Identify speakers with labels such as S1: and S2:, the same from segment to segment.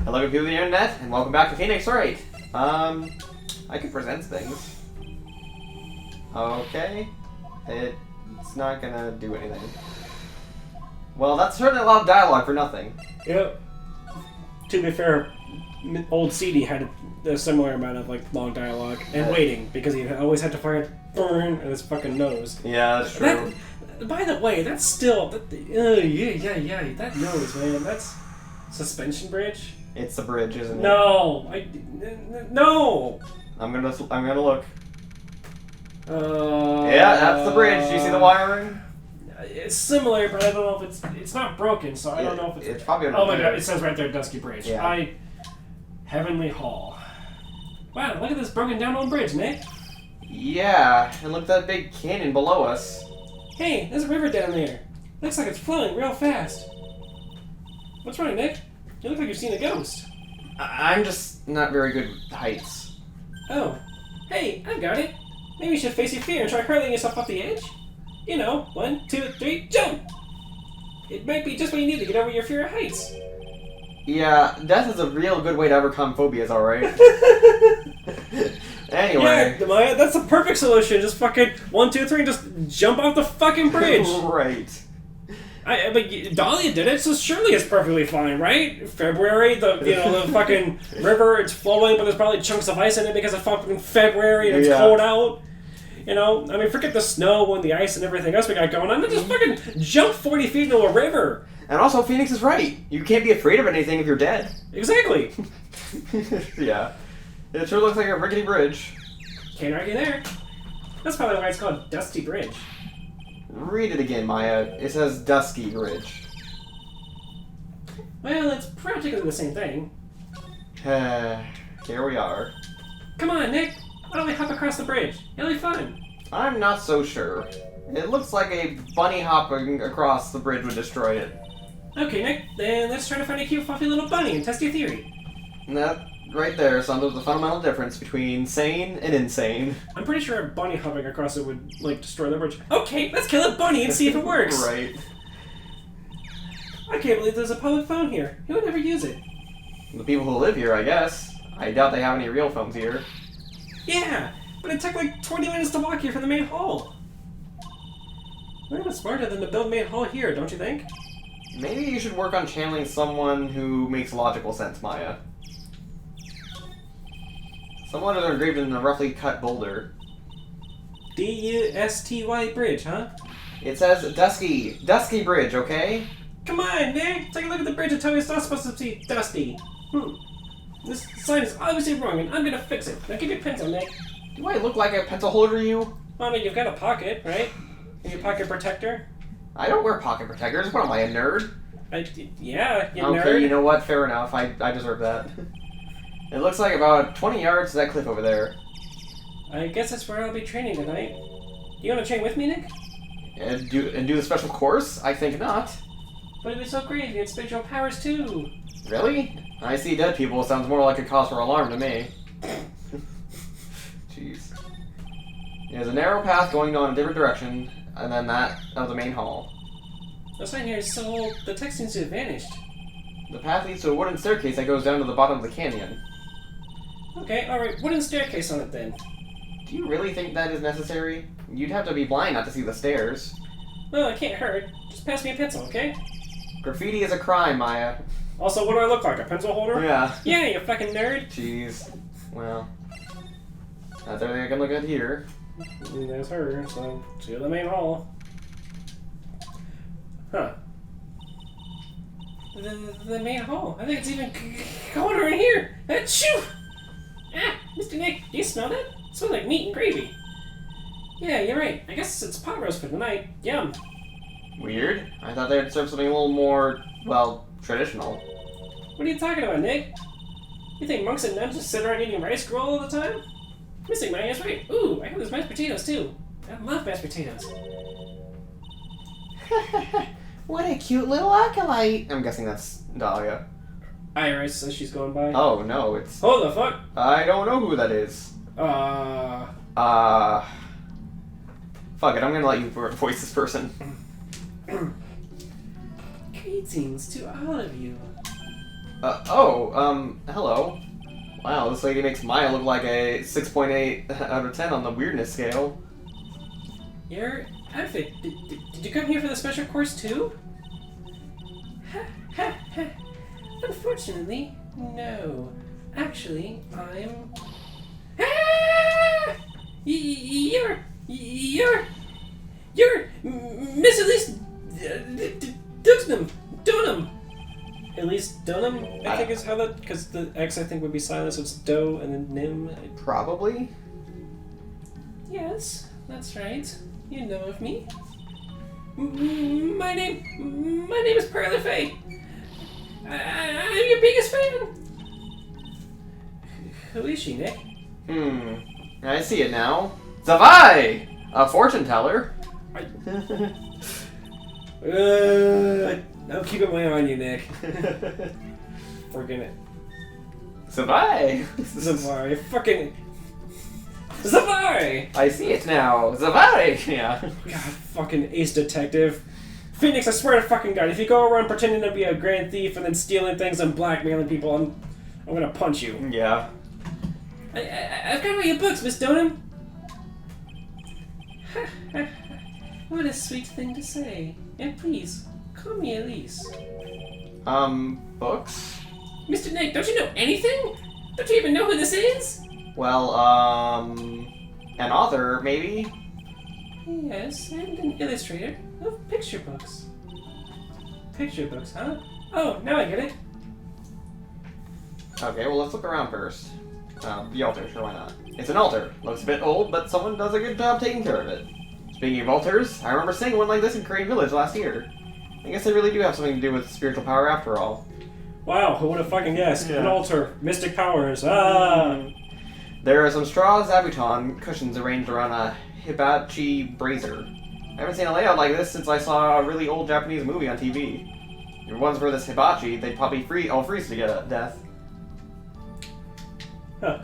S1: Hello people of the internet, and welcome back to Phoenix Wright. I can present things. Okay. It's not gonna do anything. Well, that's certainly a lot of dialogue for nothing.
S2: Yep. To be fair, old CD had a similar amount of long dialogue and waiting because he always had to find burn in his fucking nose.
S1: Yeah, that's true.
S2: By the way, that's still that nose, man. That's suspension bridge.
S1: It's the bridge, isn't it?
S2: No, no.
S1: I'm gonna look. Yeah, that's the bridge. Do you see the wiring?
S2: It's similar, but I don't know if it's not broken, so I don't know if
S1: it's probably.
S2: Oh my god! It says right there, Dusky Bridge.
S1: Yeah.
S2: Heavenly Hall. Wow, look at this broken down old bridge, Nick.
S1: Yeah, and look at that big canyon below us.
S2: Hey, there's a river down there. Looks like it's flowing real fast. What's wrong, Nick? You look like you've seen a ghost.
S1: I'm just not very good with heights.
S2: Oh. Hey, I've got it. Maybe you should face your fear and try hurling yourself off the edge. You know, 1, 2, 3, jump! It might be just what you need to get over your fear of heights.
S1: Yeah, death is a real good way to overcome phobias, alright? Anyway.
S2: Yeah, Maya, that's the perfect solution. Just fucking 1, 2, 3, just jump off the fucking bridge.
S1: Right.
S2: But Dahlia did it, so surely it's perfectly fine, right? February, the fucking river, it's flowing, but there's probably chunks of ice in it because it's fucking February and it's cold out. You know, I mean, forget the snow and the ice and everything else we got going on. Just fucking jump 40 feet into a river.
S1: And also, Phoenix is right. You can't be afraid of anything if you're dead.
S2: Exactly.
S1: Yeah. It sure looks like a rickety bridge.
S2: Can't argue there. That's probably why it's called Dusty Bridge.
S1: Read it again, Maya. It says Dusky Bridge.
S2: Well, it's practically the same thing.
S1: Here we are.
S2: Come on, Nick. Why don't we hop across the bridge? It'll be fun.
S1: I'm not so sure. It looks like a bunny hopping across the bridge would destroy it.
S2: Okay, Nick. Then let's try to find a cute, fluffy little bunny and test your theory.
S1: That right there sums up the fundamental difference between sane and insane.
S2: I'm pretty sure a bunny hopping across it would, destroy the bridge. Okay, let's kill a bunny and see if it works.
S1: Right.
S2: I can't believe there's a public phone here. Who would ever use it?
S1: The people who live here, I guess. I doubt they have any real phones here.
S2: Yeah, but it took 20 minutes to walk here from the main hall. We're even smarter than to build main hall here, don't you think?
S1: Maybe you should work on channeling someone who makes logical sense, Maya. Some letters are engraved in a roughly cut boulder.
S2: D-U-S-T-Y bridge, huh?
S1: It says Dusky Bridge, okay?
S2: Come on, Nick! Take a look at the bridge and tell me it's not supposed to be dusty. This sign is obviously wrong, and I'm gonna fix it. Now give me a pencil, Nick.
S1: Do I look like a pencil holder to you?
S2: Well, I mean, you've got a pocket, right? Your pocket protector?
S1: I don't wear pocket protectors. What am I, a nerd?
S2: Yeah, you
S1: okay,
S2: nerd.
S1: You know what? Fair enough. I deserve that. It looks like about 20 yards to that cliff over there.
S2: I guess that's where I'll be training tonight. You want to train with me, Nick?
S1: And do the special course? I think not.
S2: But it'd be so great if you had spiritual powers too.
S1: Really? I see dead people sounds more like a cause for alarm to me. Jeez. There's a narrow path going on a different direction, and then that of the main hall.
S2: The sign here is so old, the text seems to have vanished.
S1: The path leads to a wooden staircase that goes down to the bottom of the canyon.
S2: Okay, alright, wooden staircase on it then.
S1: Do you really think that is necessary? You'd have to be blind not to see the stairs.
S2: Well, it can't hurt. Just pass me a pencil, okay?
S1: Graffiti is a crime, Maya.
S2: Also, what do I look like? A pencil holder?
S1: Yeah.
S2: Yeah, you fucking nerd.
S1: Jeez. Well. That's everything I can look at here.
S2: And there's her, so see you in the main hall. Huh. The main hall. I think it's even colder in here. Achoo! Ah, Mr. Nick, do you smell that? It smells like meat and gravy. Yeah, you're right. I guess it's pot roast for tonight. Yum.
S1: Weird. I thought they'd serve something a little more, well, traditional.
S2: What are you talking about, Nick? You think monks and nuns just sit around eating rice gruel all the time? Missing my ass right. Ooh, I heard there's mashed potatoes too. I love mashed potatoes.
S1: What a cute little acolyte. I'm guessing that's Dahlia.
S2: Iris says she's going by.
S1: Oh, no, it's...
S2: Hold the fuck?
S1: I don't know who that is. Fuck it, I'm gonna let you voice this person.
S2: Greetings to all of you.
S1: Hello. Wow, this lady makes Maya look like a 6.8 out of 10 on the weirdness scale.
S2: Your outfit. Did you come here for the special course too? Unfortunately, no. Actually, I'm... Ah! You're Miss Elise Dunham. Elise Dunham, I think is how that, because the X I think would be silent, so it's Do and then Nim.
S1: Probably.
S2: Yes, that's right. You know of me. My name is Pearl Faye. I'm your biggest fan. Who is she, Nick?
S1: I see it now. Zavai! A fortune teller.
S2: I'm keeping my eye on you, Nick. Forget it.
S1: Zavai!
S2: Zavari. Fucking... Zavari!
S1: I see it now. Zavai! Yeah.
S2: God, fucking ace detective. Phoenix, I swear to fucking God, if you go around pretending to be a grand thief and then stealing things and blackmailing people, I'm gonna punch you.
S1: Yeah.
S2: I've got all your books, Miss Dunham. What a sweet thing to say. And please, call me Elise.
S1: Books?
S2: Mr. Nick, don't you know anything? Don't you even know who this is?
S1: Well, an author, maybe?
S2: Yes, and an illustrator of picture books. Picture books, huh? Oh, now I get it.
S1: Okay, well, let's look around first. The altar, sure, why not? It's an altar. Looks a bit old, but someone does a good job taking care of it. Speaking of altars, I remember seeing one like this in Crane Village last year. I guess they really do have something to do with spiritual power after all.
S2: Wow, who would have fucking guessed?
S1: Yeah.
S2: An altar, mystic powers, ah!
S1: There are some straw zabuton cushions arranged around a hibachi brazier. I haven't seen a layout like this since I saw a really old Japanese movie on TV. If it wasn't for this hibachi, they'd probably all freeze to death.
S2: Huh.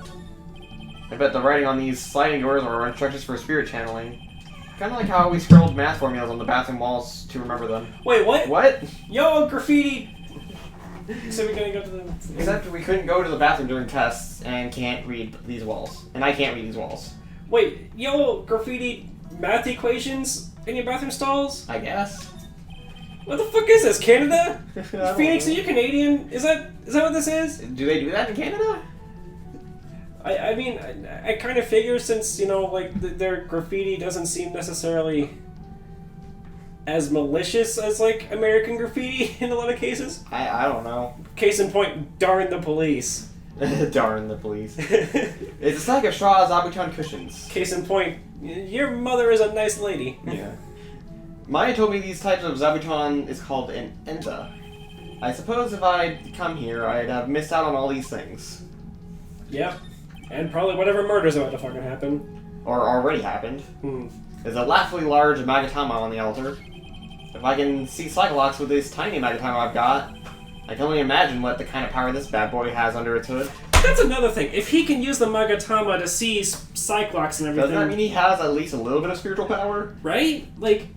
S1: I bet the writing on these sliding doors are instructions for spirit channeling. Kind of like how we scrolled math formulas on the bathroom walls to remember them.
S2: Wait, what?
S1: What?
S2: Yo, graffiti! So we're gonna go to the...
S1: Except we couldn't go to the bathroom during tests and can't read these walls. And I can't read these walls.
S2: Wait, yo, graffiti math equations in your bathroom stalls?
S1: I guess.
S2: What the fuck is this, Canada?
S1: I
S2: Phoenix,
S1: don't
S2: are you Canadian? Is that what this is?
S1: Do they do that in Canada?
S2: I mean, I kind of figure since, you know, like, their graffiti doesn't seem necessarily as malicious as, like, American graffiti in a lot of cases.
S1: I don't know.
S2: Case in point, darn the police.
S1: Darn the police. It's a stack of straw zabuton cushions.
S2: Case in point, your mother is a nice lady.
S1: Yeah. Maya told me these types of zabuton is called an enta. I suppose if I'd come here, I'd have missed out on all these things.
S2: Yep. And probably whatever murder's about to fucking happen.
S1: Or already happened. There's a laughably large Magatama on the altar. If I can see Cyclops with this tiny Magatama I've got, I can only imagine what the kind of power this bad boy has under its hood.
S2: That's another thing. If he can use the Magatama to see Cyclops and everything...
S1: Doesn't that mean he has at least a little bit of spiritual power?
S2: Right? Like...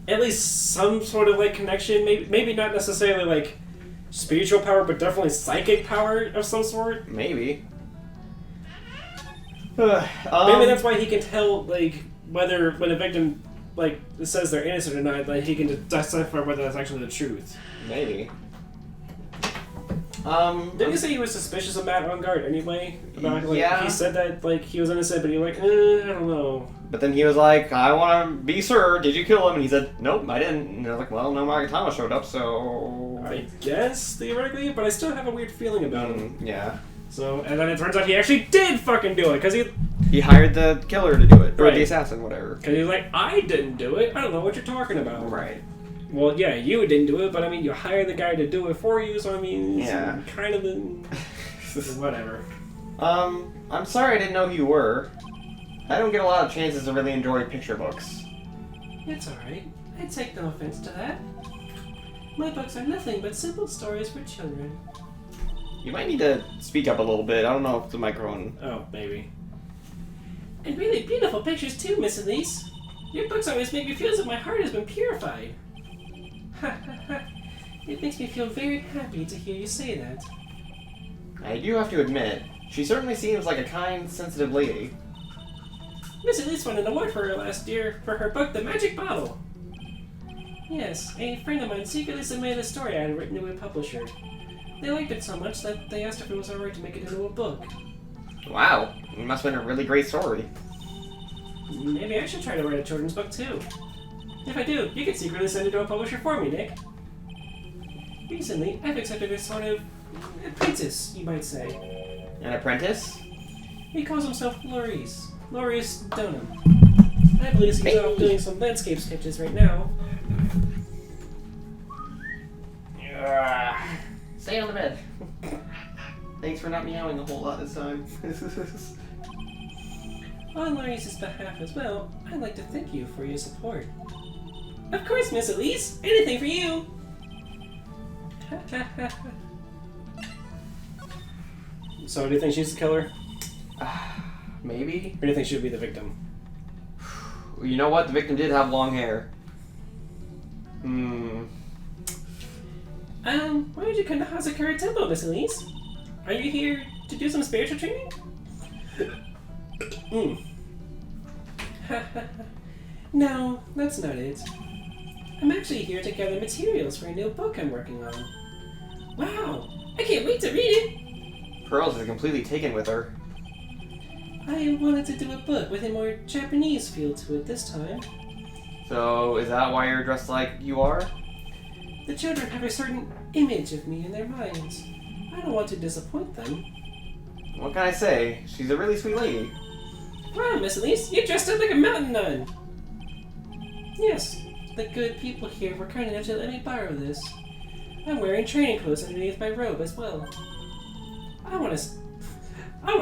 S2: At least some sort of, like, connection. Maybe not necessarily, like... spiritual power, but definitely psychic power of some sort.
S1: Maybe.
S2: Maybe that's why he can tell, like, whether when a victim, like, says they're innocent or not, like, he can decipher whether that's actually the truth.
S1: Maybe.
S2: Didn't you say he was suspicious of Matt Ongard anyway? About, like,
S1: yeah.
S2: He said that, like, he was innocent, but he was like, I don't know.
S1: But then he was like, I want to be sure, did you kill him? And he said, nope, I didn't. And I was like, well, no Magatama showed up, so...
S2: I guess, theoretically, but I still have a weird feeling about him.
S1: Yeah.
S2: So, and then it turns out he actually did fucking do it, because
S1: he hired the killer to do it, or
S2: right.
S1: the assassin, whatever.
S2: Because he's like, I didn't do it, I don't know what you're talking about.
S1: Right.
S2: Well, yeah, you didn't do it, but I mean, you hired the guy to do it for you, so I mean,
S1: yeah.
S2: Kind of whatever.
S1: I'm sorry I didn't know who you were. I don't get a lot of chances to really enjoy picture books.
S2: It's alright. I take no offense to that. My books are nothing but simple stories for children.
S1: You might need to speak up a little bit. I don't know if the microphone...
S2: Oh, maybe. And really beautiful pictures too, Miss Elise. Your books always make me feel as if my heart has been purified. It makes me feel very happy to hear you say that.
S1: I do have to admit, she certainly seems like a kind, sensitive lady.
S2: Miss Elise won an award for her last year for her book, The Magic Bottle. Yes, a friend of mine secretly submitted a story I had written to a publisher. They liked it so much that they asked if it was alright to make it into a book.
S1: Wow, it must have been a really great story.
S2: Maybe I should try to write a children's book too. If I do, you can secretly send it to a publisher for me, Nick. Recently, I've accepted a sort of apprentice, you might say.
S1: An apprentice?
S2: He calls himself Loris Donham. I believe he's off doing some landscape sketches right now.
S1: Stay on the bed. Thanks for not meowing a whole lot this time.
S2: On Loris' behalf as well, I'd like to thank you for your support. Of course, Miss Elise! Anything for you! So, do you think she's the killer?
S1: Maybe?
S2: Or do you think she would be the victim?
S1: You know what? The victim did have long hair.
S2: Why did you come to Hazakura Temple, Miss Elise? Are you here to do some spiritual training? No, that's not it. I'm actually here to gather materials for a new book I'm working on. Wow! I can't wait to read it!
S1: Pearls is completely taken with her.
S2: I wanted to do a book with a more Japanese feel to it this time.
S1: So, is that why you're dressed like you are?
S2: The children have a certain image of me in their minds. I don't want to disappoint them.
S1: What can I say? She's a really sweet lady.
S2: Wow, Miss Elise, you dressed up like a mountain nun! Yes, the good people here were kind enough to let me borrow this. I'm wearing training clothes underneath my robe as well. I want a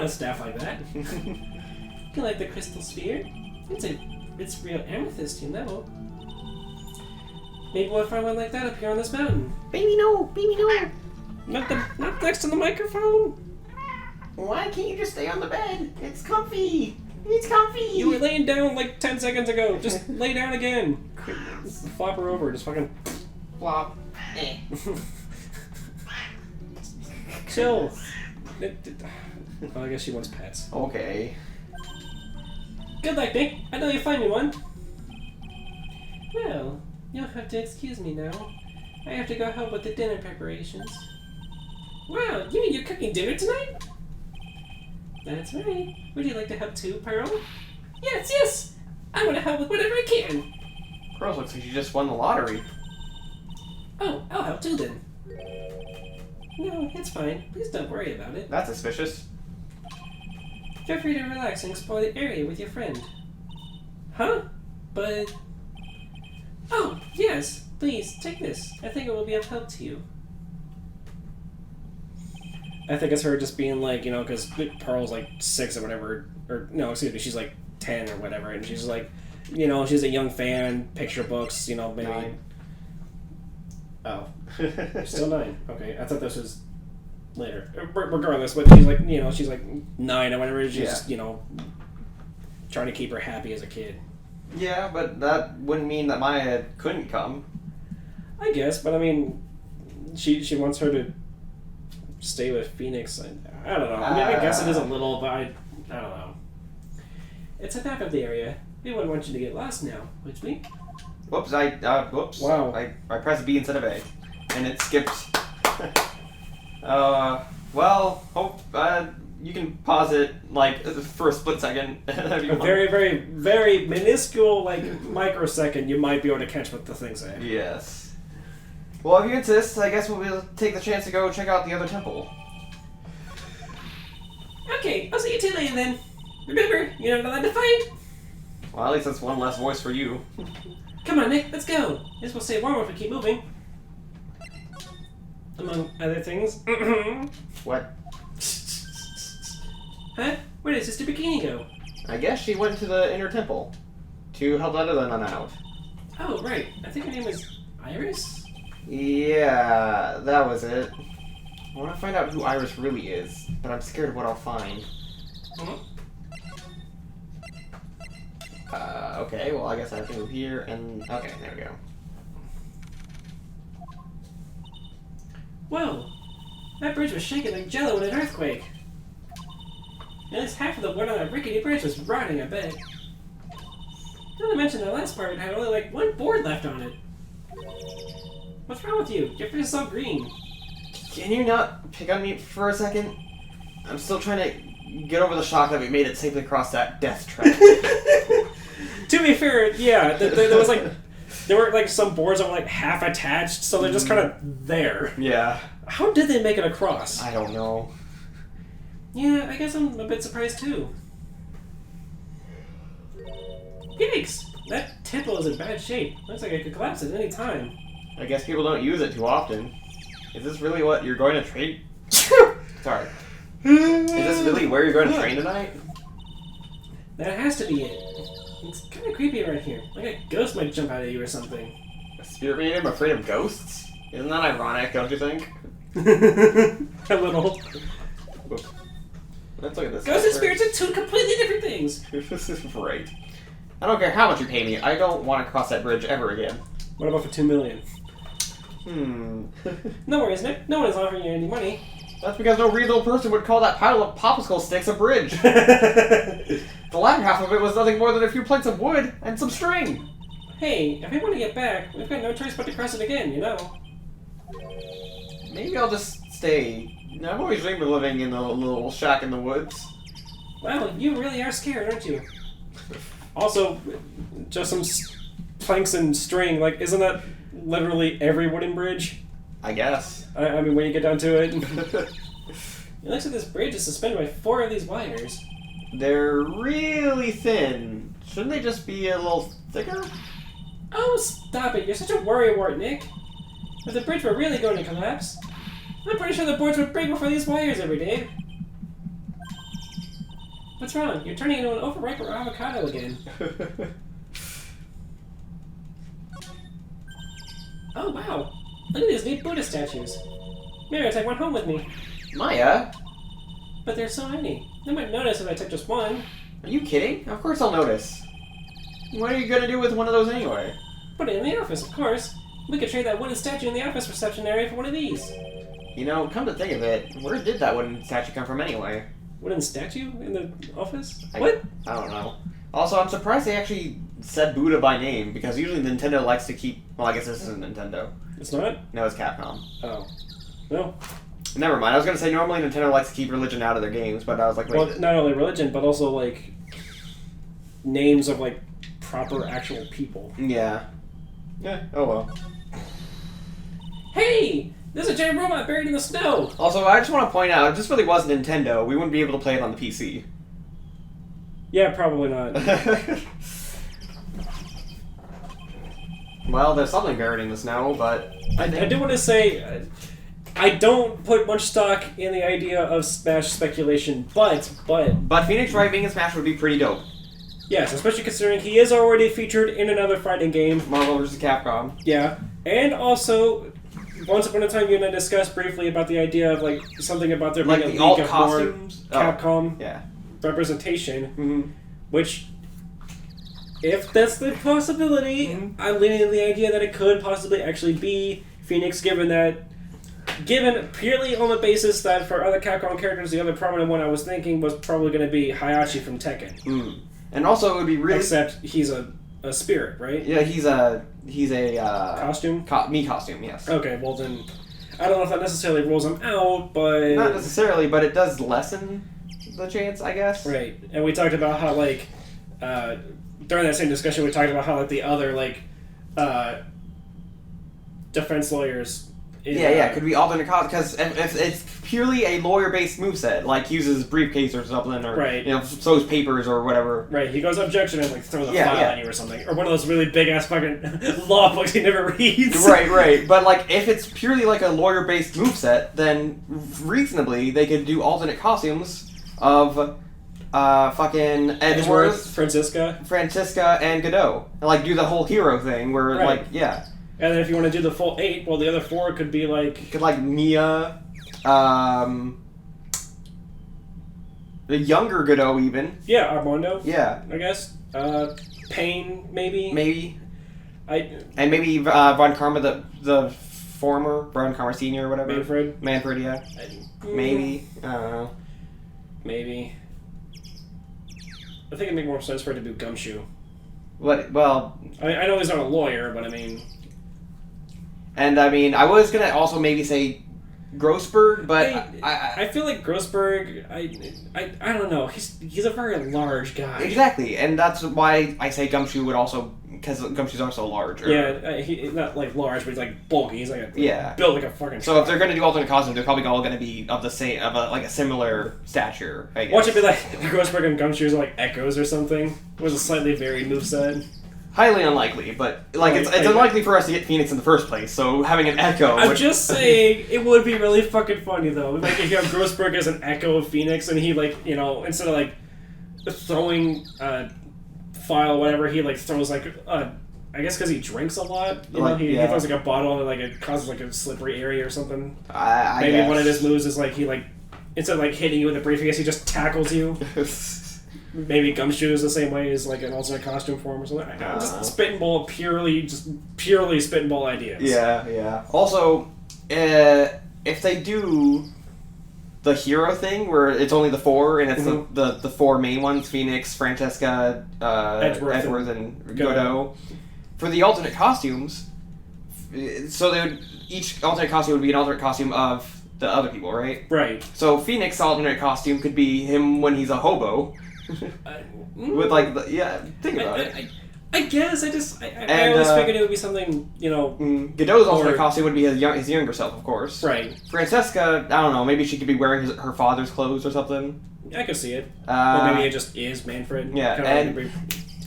S2: staff like that. You like the crystal sphere? It's real amethyst, you know. Maybe we'll find one like that up here on this mountain.
S1: Baby, no! Baby, no!
S2: Not next to the microphone.
S1: Why can't you just stay on the bed? It's comfy! It's comfy!
S2: You were laying down like 10 seconds ago. Just lay down again. Flop her over. Just fucking
S1: flop.
S2: Chill. Oh, I guess she wants pets.
S1: Okay.
S2: Good luck, Nick. I know you'll find me one. Well, you'll have to excuse me now. I have to go help with the dinner preparations. Wow, you mean you're cooking dinner tonight? That's right. Would you like to help too, Pearl? Yes! I want to help with whatever I can.
S1: Pearl looks like she just won the lottery.
S2: Oh, I'll help too then. No, it's fine. Please don't worry about it.
S1: That's suspicious.
S2: Feel free to relax and explore the area with your friend. Huh? But... Oh, yes. Please, take this. I think it will be of help to you. I think it's her just being like, you know, because Pearl's like 6 or whatever. Or, no, excuse me, she's like 10 or whatever. And she's like, you know, she's a young fan, picture books, you know, maybe...
S1: 9.
S2: Oh. Still 9. Okay, I thought this was later. Regardless, but she's like, you know, she's like 9 or whatever. She's just, you know, trying to keep her happy as a kid.
S1: Yeah, but that wouldn't mean that Maya couldn't come.
S2: I guess, but I mean, she wants her to stay with Phoenix. I don't know. I mean, I guess it is a little, but I don't know. It's a map of the area. We wouldn't want you to get lost now, would we?
S1: Whoops, whoops.
S2: Wow.
S1: I pressed B instead of A. And it skipped. Well, hope, you can pause it, like, for a split second. If you
S2: A
S1: want.
S2: very, very, very minuscule, like, microsecond, you might be able to catch what the thing's saying.
S1: Yes. Well, if you insist, I guess we'll take the chance to go check out the other temple.
S2: Okay, I'll see you 2 later then. Remember, you're not allowed to fight.
S1: Well, at least that's one less voice for you.
S2: Come on, Nick, let's go. This will stay warm if we keep moving. Among other things.
S1: What?
S2: Huh? Where does Sister Bikini go?
S1: I guess she went to the inner temple to help that other nun out.
S2: Oh, right. I think her name was Iris?
S1: Yeah, that was it. I want to find out who Iris really is, but I'm scared of what I'll find. Okay, well, I guess I have to move here, and... Okay, there we go.
S2: Whoa! That bridge was shaking like jello in an earthquake. At least half of the wood on that rickety bridge was rotting, I bet. Not to mention the last part had only like one board left on it. What's wrong with you? Your face is so green.
S1: Can you not pick on me for a second? I'm still trying to get over the shock that we made it safely across that death trap.
S2: To be fair, yeah, there was like... There were like some boards that were like half attached, so they're just kind of there.
S1: Yeah.
S2: How did they make it across?
S1: I don't know.
S2: Yeah, I guess I'm a bit surprised too. Yikes! That temple is in bad shape. Looks like it could collapse at any time.
S1: I guess people don't use it too often. Is this really what you're going to train? Sorry. Is this really where you're going to train tonight?
S2: That has to be it. It's kind of creepy right here. Like a ghost might jump out at you or something.
S1: A spirit medium afraid of ghosts? Isn't that ironic, don't you think?
S2: A little.
S1: Let's look at this.
S2: Ghosts and spirits are two completely different things.
S1: This is right. I don't care how much you pay me. I don't want to cross that bridge ever again.
S2: What about for $2 million? No worries, Nick. No one is offering you any money.
S1: That's because no reasonable person would call that pile of popsicle sticks a bridge. The latter half of it was nothing more than a few planks of wood and some string.
S2: Hey, if we want to get back, we've got no choice but to cross it again, you know.
S1: Maybe I'll just stay. I've always dreamed of living in a little shack in the woods.
S2: Well, you really are scared, aren't you? Also, just some planks and string, like, isn't that literally every wooden bridge?
S1: I guess.
S2: I mean, when you get down to it. It looks like this bridge is suspended by 4 of these wires.
S1: They're really thin. Shouldn't they just be a little thicker?
S2: Oh, stop it. You're such a worrywart, Nick. If the bridge were really going to collapse, I'm pretty sure the boards would break before these wires every day. What's wrong? You're turning into an overripe avocado again. Oh, wow. Look at these neat Buddha statues. Maybe I'll take one home with me.
S1: Maya?
S2: But there's so many. They might notice if I took just one.
S1: Are you kidding? Of course I'll notice. What are you gonna do with one of those anyway?
S2: Put it in the office, of course. We could trade that wooden statue in the office reception area for one of these.
S1: You know, come to think of it, where did that wooden statue come from anyway?
S2: Wooden statue in the office?
S1: I don't know. Also, I'm surprised they actually said Buddha by name, because usually Nintendo likes to keep... Well, I guess this isn't Nintendo.
S2: It's not?
S1: No, it's Capcom.
S2: Oh. No.
S1: Never mind. I was going to say normally Nintendo likes to keep religion out of their games, but I was like, wait.
S2: Well, not only religion, but also, like, names of, like, proper actual people.
S1: Yeah. Yeah, oh well.
S2: Hey! There's a giant robot buried in the snow!
S1: Also, I just want to point out, if this really was Nintendo, we wouldn't be able to play it on the PC.
S2: Yeah, probably not.
S1: Well, there's something buried in the snow, but...
S2: I do want to say, I don't put much stock in the idea of Smash speculation, but...
S1: But Phoenix Wright being in Smash would be pretty dope.
S2: Yes, especially considering he is already featured in another fighting game.
S1: Marvel vs. Capcom.
S2: Yeah, and also, once upon a time you and I discussed briefly about the idea of, like, something about there being
S1: Like
S2: a
S1: the
S2: League
S1: alt
S2: of
S1: costumes?
S2: More Capcom
S1: Yeah.
S2: representation, which... If that's the possibility, I'm leaning to the idea that it could possibly actually be Phoenix, given purely on the basis that for other Capcom characters, the other prominent one I was thinking was probably going to be Hayashi from Tekken.
S1: And also, it would be really...
S2: Except he's a spirit, right?
S1: Yeah, he's a
S2: costume?
S1: Me costume, yes.
S2: Okay, well then, I don't know if that necessarily rules him out, but...
S1: Not necessarily, but it does lessen the chance, I guess.
S2: Right, and we talked about how, like, during that same discussion, we talked about how, like, the other, like, defense lawyers...
S1: could be alternate costumes, because if it's purely a lawyer-based moveset, like uses briefcase or something, or,
S2: right.
S1: you know, sews papers or whatever.
S2: Right, he goes objection and, like, throws a file at you or something. Or one of those really big-ass fucking law books he never reads.
S1: Right. But, like, if it's purely, like, a lawyer-based moveset, then reasonably they could do alternate costumes of... fucking Edgeworth, Francisca, and Godot. And, like, do the whole hero thing where, like, yeah.
S2: And then if you want to do the full 8, well, the other 4 could be, like...
S1: Mia, the younger Godot, even.
S2: Yeah, Armando.
S1: Yeah.
S2: I guess. Pain, maybe?
S1: Maybe.
S2: And
S1: maybe Von Karma, the former Brown Commer Senior or whatever. Manfred, yeah. Maybe. I don't know.
S2: Maybe. I think it'd make more sense for it to be Gumshoe.
S1: What? Well,
S2: I know he's not a lawyer, but I mean...
S1: And I mean, I was gonna also maybe say Grossberg, but
S2: I feel like Grossberg, I don't know, he's a very large guy.
S1: Exactly, and that's why I say Gumshoe would also, because Gumshoe's also large.
S2: Yeah, he's not like large, but he's like bulky. He's like built like a fucking.
S1: So if they're gonna do alternate costumes, they're probably all gonna be of the same, like a similar stature. I guess.
S2: Watch it be like Grossberg and Gumshoes are like echoes or something with a slightly varied moveset.
S1: Highly unlikely, but like it's unlikely for us to get Phoenix in the first place. So having an echo.
S2: I'm just saying it would be really fucking funny though. Like if you have Grossberg as an echo of Phoenix, and he instead of like throwing file or whatever, he like throws like I guess because he drinks a lot. He throws like a bottle and like it causes like a slippery area or something. Maybe one of his moves is like he like instead of like hitting you with a briefcase, he just tackles you. Maybe Gumshoe is the same way as like an alternate costume form or something. Just purely spitting ball ideas.
S1: Yeah. Also, if they do the hero thing where it's only the four and it's the four main ones, Phoenix, Francesca, Edgeworth, and Godot, for the alternate costumes, so each alternate costume would be an alternate costume of the other people, right?
S2: Right.
S1: So Phoenix's alternate costume could be him when he's a hobo. With like think about it.
S2: I guess I always figured it would be something
S1: Godot's alternate costume would be his younger self, of course.
S2: Right.
S1: Francesca, I don't know. Maybe she could be wearing her father's clothes or something.
S2: I could see it. Or maybe it just is Manfred.
S1: Yeah, and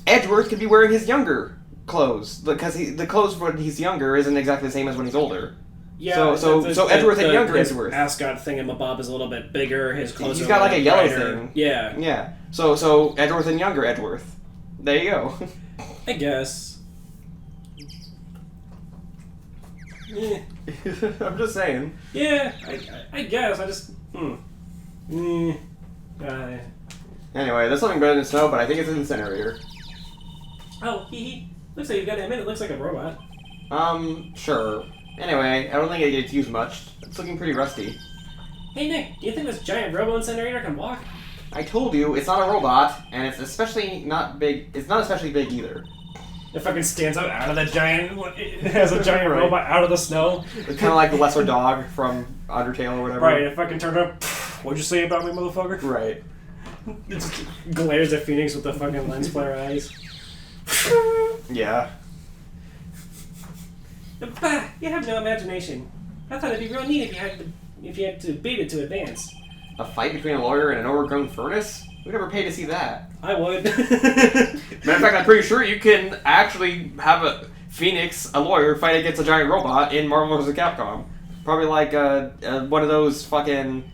S1: Edgeworth could be wearing his younger clothes because the clothes when he's younger isn't exactly the same as when he's older.
S2: Yeah,
S1: so Edgeworth and younger Edgeworth.
S2: His ascot thingamabob is a little bit bigger. His clothes.
S1: He's got like a yellow
S2: brighter.
S1: thing.
S2: Yeah.
S1: Yeah. So Edgeworth and younger Edgeworth. There you go.
S2: I guess.
S1: I'm just saying.
S2: Yeah, I guess. I just.
S1: Anyway, there's something better than snow, but I think it's an incinerator.
S2: Oh, looks like you've got to admit it looks like a robot.
S1: Sure. Anyway, I don't think it gets used much. It's looking pretty rusty.
S2: Hey Nick, do you think this giant Robo Incinerator can walk?
S1: I told you, it's not a robot, and it's especially not big. It's not especially big either.
S2: It fucking stands out of the giant. It has a giant robot out of the snow.
S1: It's kind of like the lesser dog from Undertale or whatever.
S2: Right, it fucking turned up. What'd you say about me, motherfucker?
S1: Right.
S2: It just glares at Phoenix with the fucking lens flare eyes.
S1: Yeah.
S2: Bah, you have no imagination. I thought it'd be real neat if you had to beat it to advance.
S1: A fight between a lawyer and an overgrown furnace? We'd never pay to see that.
S2: I would.
S1: Matter of fact, I'm pretty sure you can actually have a Phoenix, a lawyer, fight against a giant robot in Marvel vs. Capcom. Probably like one of those fucking...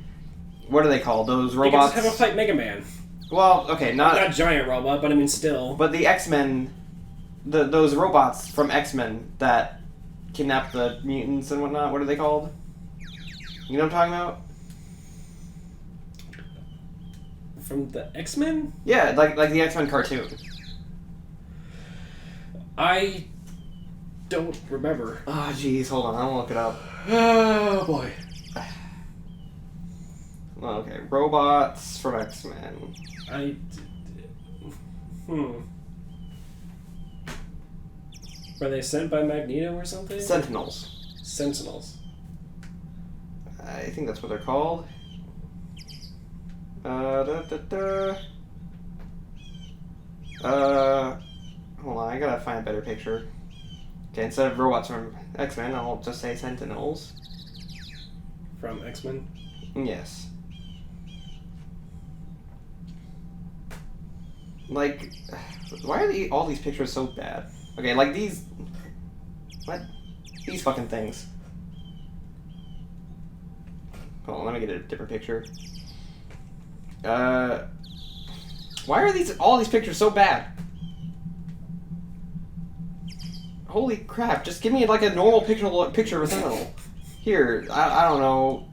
S1: What are they called? Those robots?
S2: You can just have a fight Mega Man.
S1: Well, okay, not
S2: giant robot, but I mean still.
S1: But the X-Men... Those robots from X-Men that kidnap the mutants and whatnot, what are they called? You know what I'm talking about?
S2: From the X-Men?
S1: Yeah, like the X-Men cartoon.
S2: I don't remember.
S1: Oh, jeez, hold on, I'll look it up.
S2: Oh, boy.
S1: Okay, robots from X-Men.
S2: Were they sent by Magneto or something?
S1: Sentinels.
S2: Sentinels.
S1: I think that's what they're called. Hold on, I gotta find a better picture. Okay, instead of robots from X-Men, I'll just say Sentinels.
S2: From X-Men?
S1: Yes. Like, why are all these pictures so bad? Okay, like these... What? These fucking things. Hold on, let me get a different picture. Why are all these pictures so bad? Holy crap, just give me like a normal picture of a Sentinel. Here, I don't know.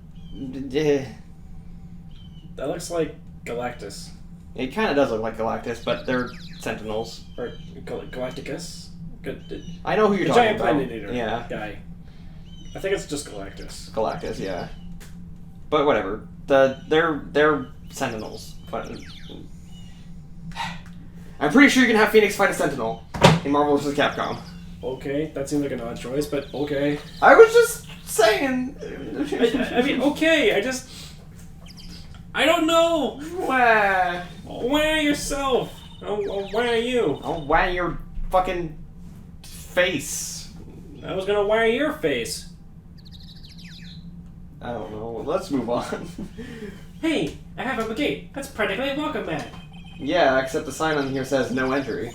S2: That looks like Galactus.
S1: It kind of does look like Galactus, but they're Sentinels.
S2: Or Galacticus?
S1: I know who you're talking
S2: giant
S1: about.
S2: planet eater
S1: Yeah.
S2: guy. I think it's just Galactus.
S1: Galactus, yeah. But whatever. They're Sentinels. But I'm pretty sure you can have Phoenix fight a Sentinel in Marvel vs. Capcom.
S2: Okay, that seems like an odd choice, but okay.
S1: I was just saying.
S2: I mean, okay, I don't know.
S1: Wah.
S2: Wah yourself. Oh, wah you.
S1: I'll wah your fucking face.
S2: I was gonna wire your face.
S1: I don't know. Let's move on.
S2: Hey, I have a gate. That's practically a welcome mat.
S1: Yeah, except the sign on here says no entry.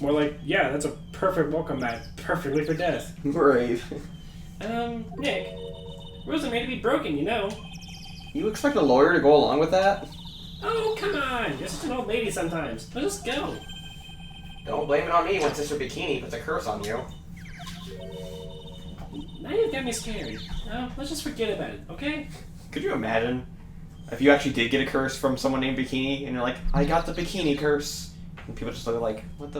S2: More like, yeah, that's a perfect welcome mat. Perfectly for death.
S1: Right.
S2: Nick. Rules are made to be broken, you know.
S1: You expect a lawyer to go along with that?
S2: Oh, come on. You're such an old lady sometimes. Let's just go.
S1: Don't blame it on me when Sister Bikini puts a curse on you.
S2: Now you've got me scared. Let's just forget about it, okay?
S1: Could you imagine if you actually did get a curse from someone named Bikini and you're like, I got the Bikini curse? And people just look like, what?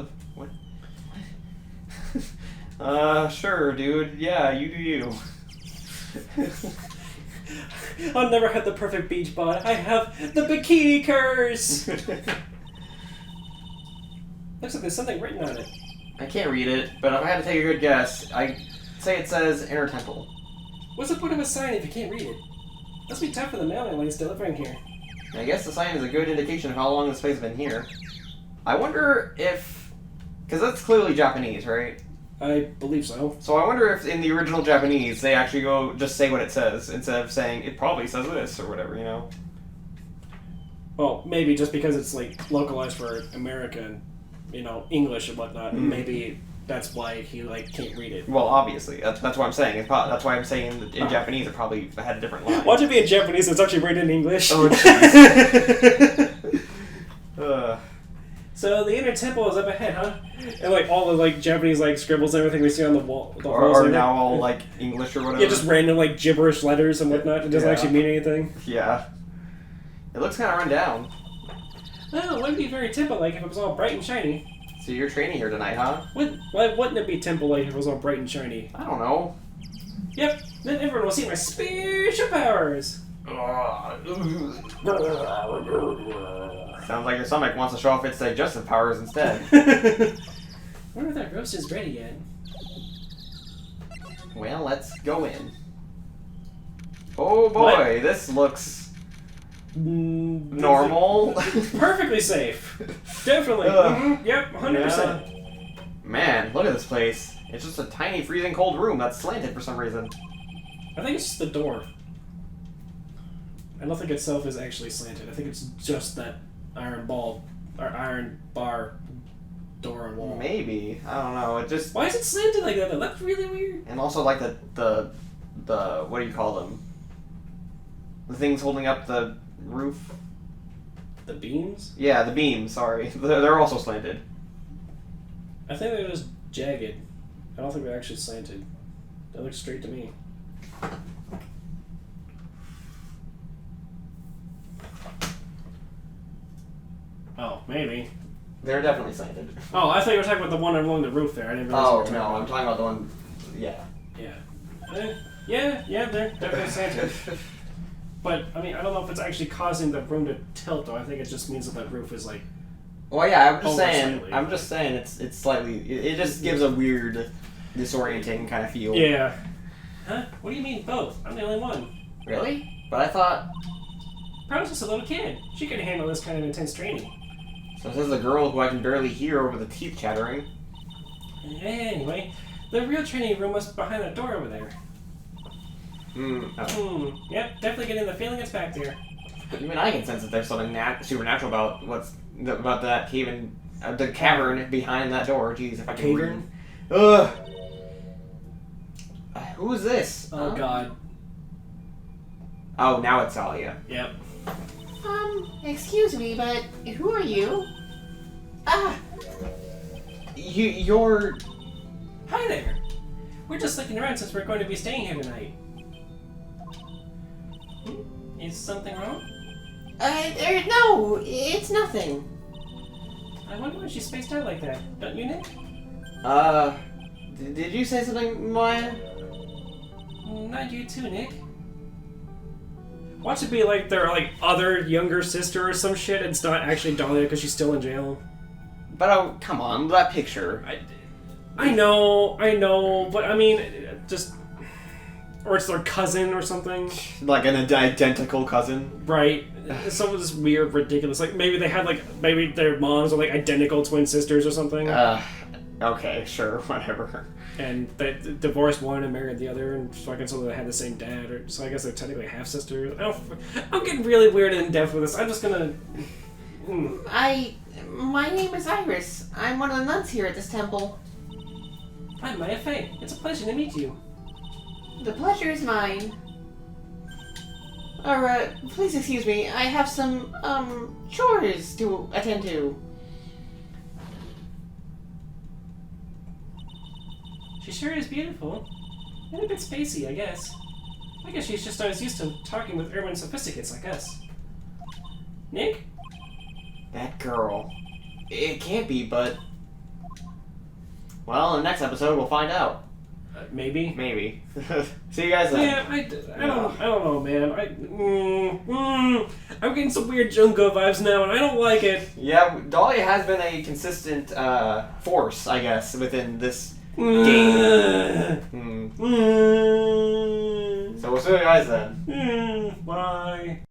S1: Sure, dude. Yeah, you do you.
S2: I'll never have the perfect beach bod. I have the bikini curse! Looks like there's something written on it.
S1: I can't read it, but if I had to take a good guess, I'd say it says Inner Temple.
S2: What's the point of a sign if you can't read it? Must be tough for the mailman when he's delivering here.
S1: I guess the sign is a good indication of how long this place has been here. I wonder if... Because that's clearly Japanese, right?
S2: I believe so.
S1: So I wonder if in the original Japanese they actually go just say what it says instead of saying it probably says this or whatever, you know?
S2: Well, maybe just because it's like localized for American, English and whatnot. Maybe that's why he can't read it.
S1: Well, obviously, that's what I'm saying. That's why I'm saying that in Japanese it probably had a different line.
S2: Watch it be in Japanese. It's actually written in English.
S1: Oh, jeez.
S2: So the inner temple is up ahead, huh? And all the Japanese scribbles and everything we see on the wall. The walls
S1: are now all English or whatever.
S2: Yeah, just random gibberish letters and whatnot. It doesn't actually mean anything.
S1: Yeah. It looks kind of run down.
S2: Oh, it wouldn't be very temple-like if it was all bright and shiny.
S1: So you're training here tonight, huh?
S2: Why wouldn't it be temple-like if it was all bright and shiny?
S1: I don't know.
S2: Yep, then everyone will see my special powers.
S1: Sounds like your stomach wants to show off its digestive powers instead.
S2: Wonder if that roast is ready yet.
S1: Well, let's go in. Oh boy, this looks normal.
S2: Perfectly safe. Definitely. Yep, 100%.
S1: Yeah. Man, look at this place. It's just a tiny freezing cold room that's slanted for some reason.
S2: I think it's just the door. I don't think itself is actually slanted. I think it's just that iron bar door and wall.
S1: Maybe. I don't know. It just...
S2: Why is it slanted like that though? That's really weird.
S1: And also the what do you call them? The things holding up the roof?
S2: The beams?
S1: Yeah, the beams, sorry. They're also slanted.
S2: I think they're just jagged. I don't think they're actually slanted. They look straight to me. Oh, maybe.
S1: They're definitely slanted.
S2: Oh, I thought you were talking about the one along the roof there. I didn't realize.
S1: Oh, no, I'm talking about the one... Yeah.
S2: Yeah. Yeah, they're definitely slanted. But, I mean, I don't know if it's actually causing the room to tilt, though. I think it just means that roof is,
S1: Well, yeah,
S2: slightly.
S1: I'm just saying it's slightly... It just gives a weird, disorienting kind of feel.
S2: Yeah. Huh? What do you mean both? I'm the only one.
S1: Really? But I thought...
S2: I was just a little kid. She could handle this kind of intense training.
S1: So this is the girl who I can barely hear over the teeth chattering.
S2: Anyway, the real training room was behind that door over there. Yep, definitely getting the feeling it's back there.
S1: Even I can sense that there's something supernatural about about that cave the cavern behind that door. Jeez, if I can read. Ugh. Who is this?
S2: Oh God.
S1: Oh, now it's Talia.
S2: Yep.
S3: Excuse me, but who are you?
S1: You're...
S2: Hi there. We're just looking around since we're going to be staying here tonight. Is something wrong?
S3: No, it's nothing.
S2: I wonder why she's spaced out like that. Don't you, Nick?
S1: Did you say something, Maya?
S2: not you too, Nick. Watch it be like their like other younger sister or some shit. And it's not actually Dahlia because she's still in jail.
S1: But oh, come on, that picture.
S2: I know, but I mean, just or it's their cousin or something.
S1: Like an identical cousin.
S2: Right. Some of this weird, ridiculous. Like maybe they had maybe their moms are like identical twin sisters or something.
S1: Okay, sure, whatever.
S2: And they divorced one and married the other, and fucking so they had the same dad, or so I guess they're technically half sisters. I'm getting really weird and in depth with this. I'm just gonna.
S3: My name is Iris. I'm one of the nuns here at this temple.
S2: I'm Maya Fey. It's a pleasure to meet you.
S3: The pleasure is mine. Please excuse me. I have some chores to attend to.
S2: She sure is beautiful. And a bit spacey, I guess. I guess she's just not as used to talking with urban sophisticates like us. Nick?
S1: That girl. It can't be, but... Well, in the next episode, we'll find out.
S2: Maybe.
S1: Maybe. See you guys then.
S2: Yeah, I don't know, man. I'm getting some weird Junko vibes now, and I don't like it.
S1: Yeah, Dahlia has been a consistent force, I guess, within this game. So we'll see you guys then.
S2: Bye.